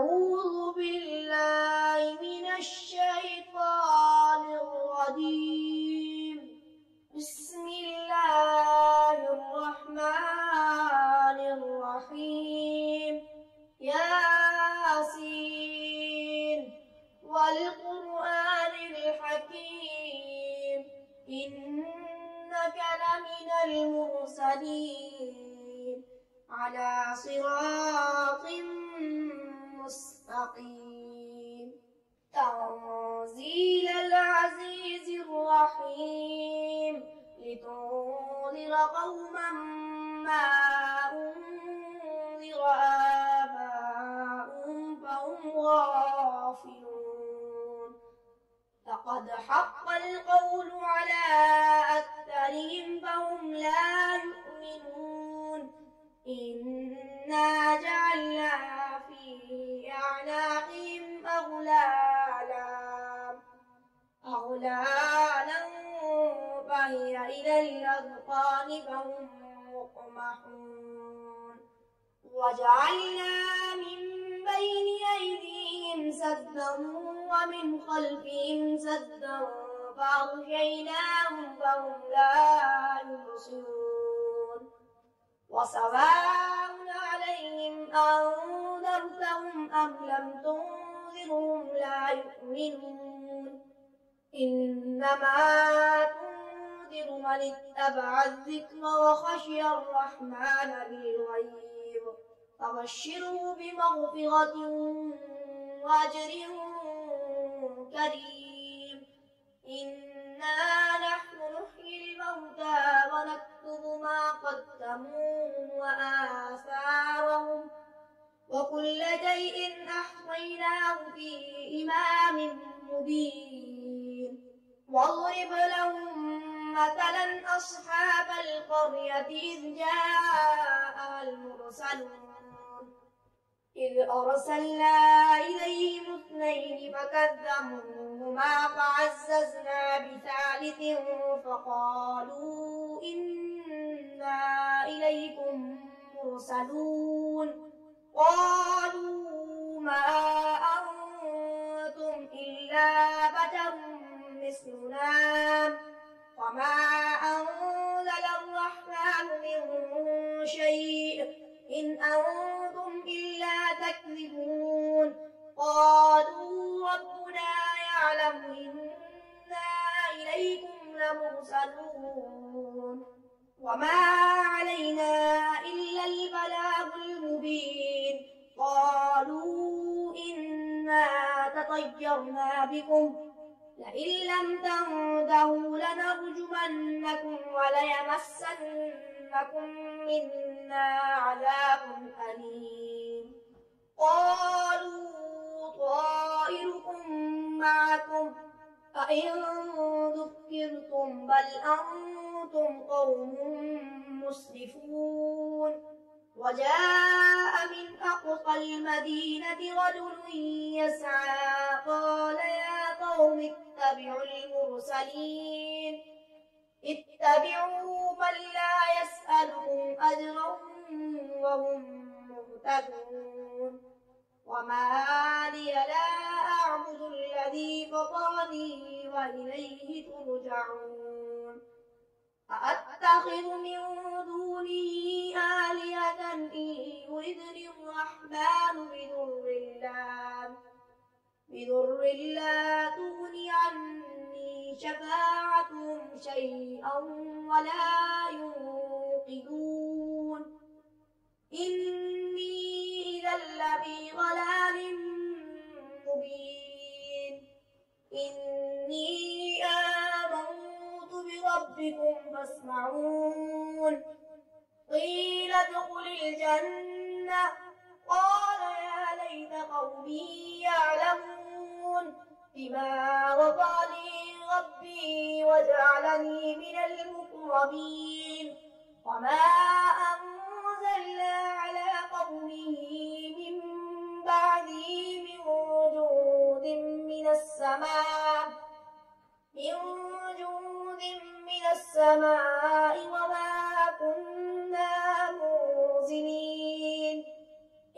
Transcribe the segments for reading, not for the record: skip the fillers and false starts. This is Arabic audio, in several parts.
أعوذ بالله من الشيطان الرجيم. بسم الله الرحمن الرحيم. ياسين والقرآن الحكيم إنك لمن المرسلين على صراط مستقيم. تنزيل العزيز الرحيم لتنذر قوما ما أنذر آباؤهم فهم غافلون. لقد حق القول على أكثرهم فهم لا يؤمنون. إنا جعلنا في أعناقهم أغلالا فهي إلى الأذقان فهم مقمحون. وجعلنا من بين أيديهم سدا ومن خلفهم سدا فأغشيناهم فهم لا يبصرون. وسواء عليهم أنذرتهم أم لم تنذرهم لا يؤمنون. إنما تنذر من اتبع الذكر وخشي الرحمن بالغيب فبشره بمغفرة وأجر كريم. إنا نحن نحيي الموتى ونكتب ما قدموا وآثارهم وكل شيء أحصيناه في إمام مبين. واضرب لهم مثلا أصحاب القرية إذ جاءها المرسلون إذ أرسلنا إليهم اثنين فكذبوهما فعززنا بثالث فقالوا إنا إليكم مرسلون. قالوا ما أنتم إلا بشر مثلنا وما أنزل الرحمن من شيء إن أنتم إلا تكذبون. قالوا ربنا يعلم إنا إليكم لمرسلون وما علينا إلا البلاغ المبين. قالوا إنا تطيرنا بكم لئن لم تنتهوا لنرجمنكم وليمسنكم منا عذاب أليم. قالوا طائركم معكم أئن ذكرتم بل أنتم قوم مسرفون. وجاء من أقصى المدينة رجل يسعى قال يا قوم اتبعوا المرسلين اتبعوا من لا يسألكم أجرا وهم مهتدون. وما لي لا أعبد الذي فطرني وإليه ترجعون. أأتخذ من دونه آلهة إن يردني الرحمن بضر لا تغني عني شفاعتهم شيئا ولا ينقذون. إني إذا لفي ضلال مبين. إني آمنت بربكم فاسمعون. قيل ادخل الجنة قال يا ليت قومي يعلمون بما غفر لي ربي وجعلني من المكرمين. وما أنزلنا على قومه من بعده من جند من السماء وما كنا منزلين.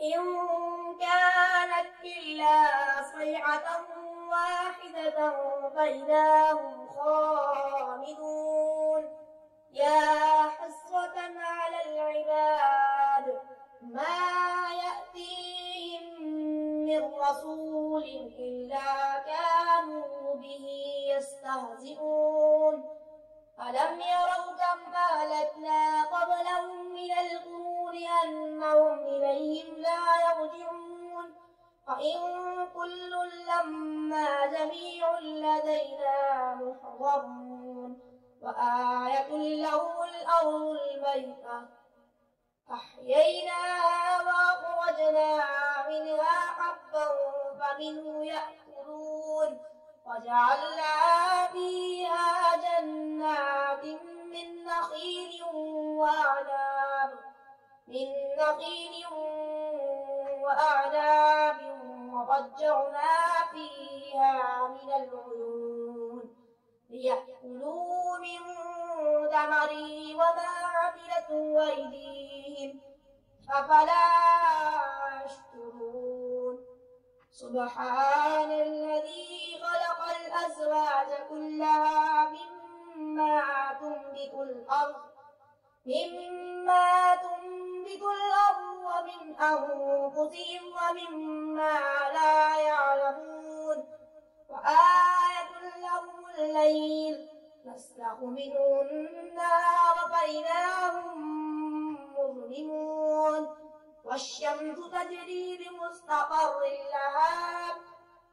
إن كانت إلا صيحة واحدة فإذا هم خامدون يا حسرة على العباد ما يأتيهم من رسول إلا كانوا به يستهزئون ألم يروا كم أهلكنا قبلهم من القرون أنهم إليهم لا يرجعون وإن كل لما جميع لدينا محضرون وآية لهم الأرض الميتة أحييناها وأخرجنا منها حبا فمنه يأكلون وجعلنا فيها جنات من نخيل وأعناب وفجرنا فيها من العيون ليأكلوا من ثمره وما عملته أيديهم أفلا يشكرون سبحان الذي خلق الأزواج كلها مما تنبت الأرض ومن أنفسهم ومما لا يعلمون وآية لهم الليل نسلخ منه النهار فإذا هم مظلمون والشمس تجري لمستقر لها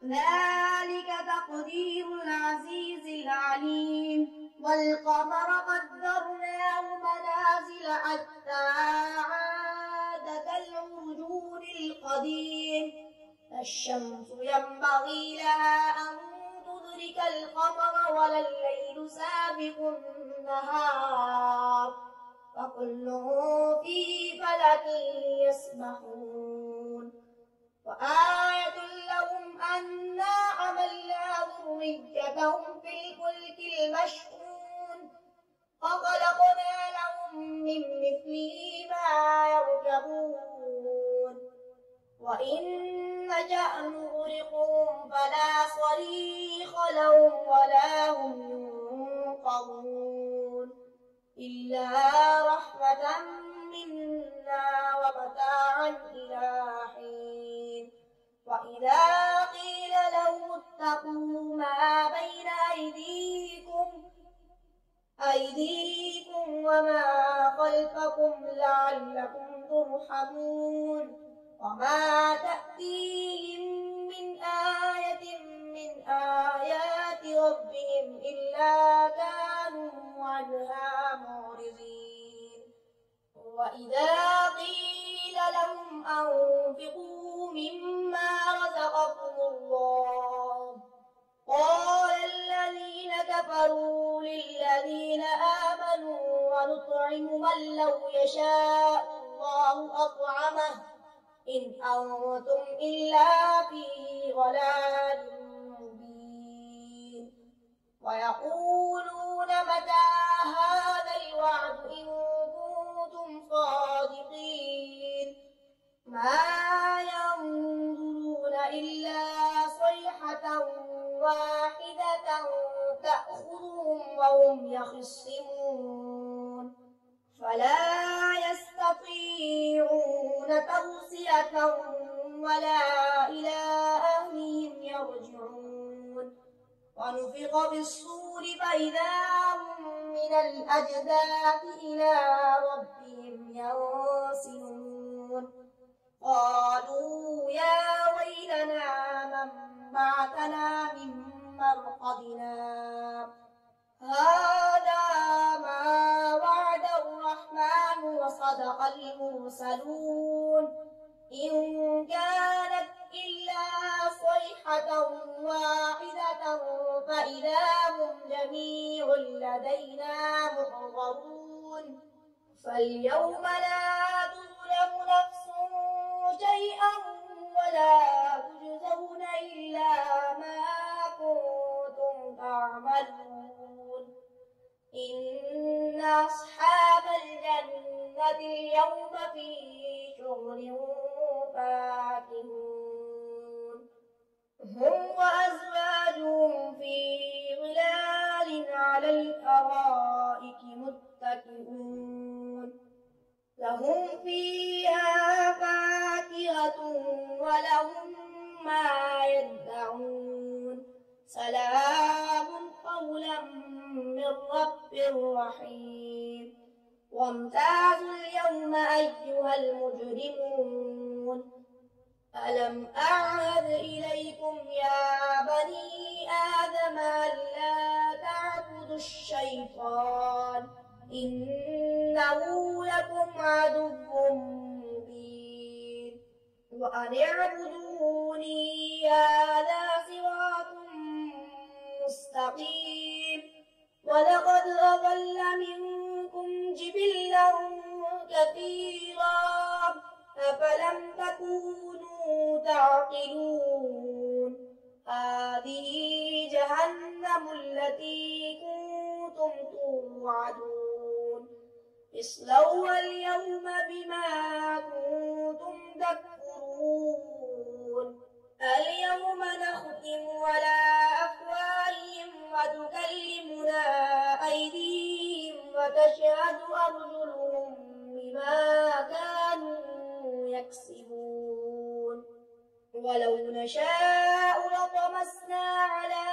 ذلك تقدير العزيز العليم والقمر قدرناه منازل حتى عاد كالعرجون القديم الشمس ينبغي لها أن تدرك القمر ولا الليل سابق النهار وكل في فلك يسبحون وآية لهم أنا حملنا ذريتهم في الفلك المشحون وخلقنا لهم من مثله ما يركبون وإن نشأ نغرقهم فلا صريخ لهم ولا هم ينقذون إلا رحمة منا ومتاعا إلى حين وإذا قيل لهم اتقوا ما بين أيديكم وما خلفكم لعلكم ترحمون وما تأتيهم من آية من آيات ربهم إلا كانوا عنها معرضين وإذا قيل لهم أنفقوا مما رزقكم الله قال الذين كفروا للذين آمنوا ونطعم من لو يشاء الله أطعمه إن أنتم إلا في ضلال مبين ويقولون متى هذا الوعد إن كنتم صادقين ما ينظرون إلا صيحة واحدة تأخذهم وهم يخصمون فلا يستطيعون توصية ولا إلى أهلهم يرجعون ونفخ بالصور فإذا هم من الأجداث إلى ربهم ينسلون قالوا يا ويلنا من بعثنا من مرقدنا هذا ما وعد الرحمن وصدق المرسلون إن كانت إلا صيحة واحدة فإذا هم جميع لدينا محضرون فاليوم لا تظلم نفس شيئا ولا تجزون إلا ما كنتم تعملون إن أصحاب الجنة اليوم في شغل فاكهون ولهم ما يدعون سلام قولا من رب رحيم وامتازوا اليوم أيها المجرمون ألم أعهد إليكم يا بني آدم ألا تعبدوا الشيطان إنه لكم عدو مبين وأن اعبدوني هذا صراط مستقيم ولقد أضل منكم جبلا كثيرا أفلم تكونوا تعقلون هذه جهنم التي كنتم توعدون اصلوها اليوم بما كنتم تكفرون اليوم نختم على أفواههم وتكلمنا أيديهم وتشهد أرجلهم بما كانوا يكسبون ولو نشاء لطمسنا على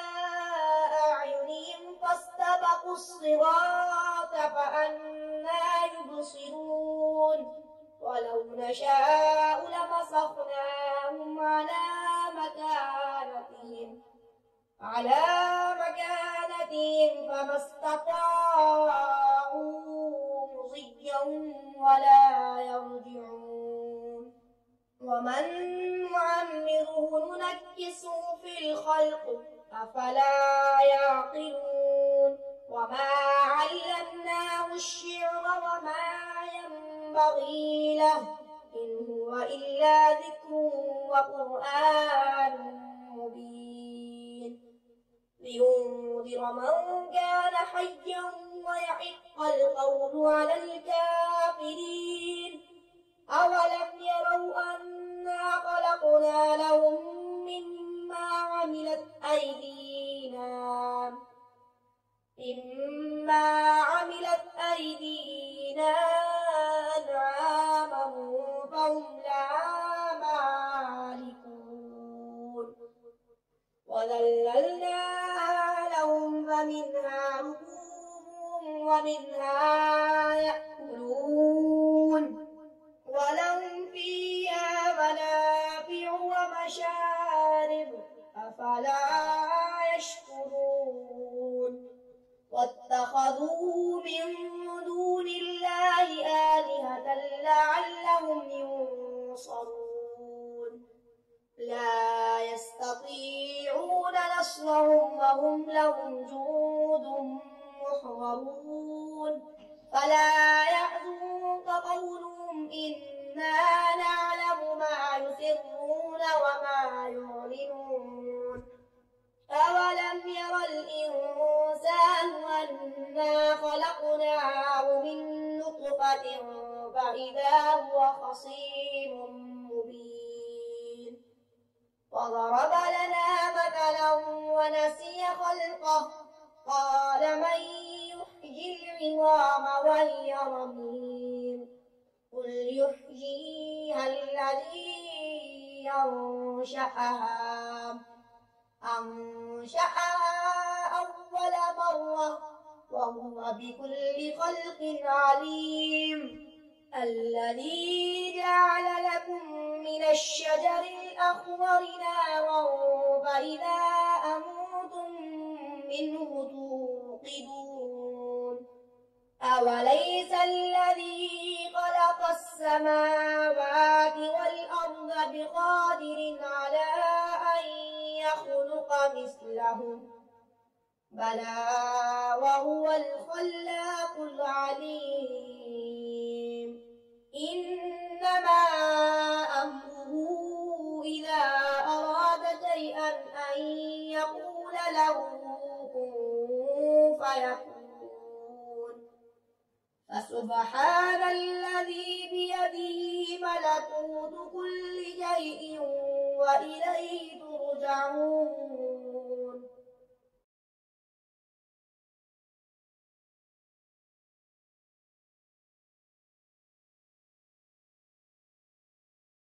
أعينهم فاستبقوا الصراط فأنى يبصرون ولو نشاء لمسخناهم على مكانتهم فما استطاعوا مضيا ولا يرجعون ومن نعمره ننكسه في الخلق أفلا يعقلون وما علمناه الشعر وما ينبغي له إن هو إلا ذكر وقرآن مبين لينذر من كان حيا ويحق القول على الكافرين أولم يروا أنا خلقنا لهم مما عملت أيدينا أنعاما فهم لها مالكون وذللناها لهم فمنها ركوبهم ومنها يأكلون ولهم فيها منافع ومشارب أفلا يشكرون واتخذوا من دون الله آلهة لعلهم ينصرون لا يستطيعون نصرهم وهم لهم جند محضرون فلا يحزنك قولهم إنا نعلم ما يسرون وما يعلنون أولم ير الإنسان أنا خلقناه من نطفة فإذا هو خصيم مبين وضرب لنا مثلا ونسي خلقه قال من يحيي العظام وهي رميم قل يحييها الذي أنشأها أول مرة وهو بكل خلق عليم الذي جعل لكم من الشجر الأخضر نارا فإذا أنتم منه توقدون أوليس الذي خلق السماوات والأرض بقادر على أن يخلق مثلهم بلى وهو الخلاق العليم إنما أمره إذا أراد شيئا أن يقول له كن فيكون فسبحان الذي بيده ملكوت كل شيء وإليه ترجعون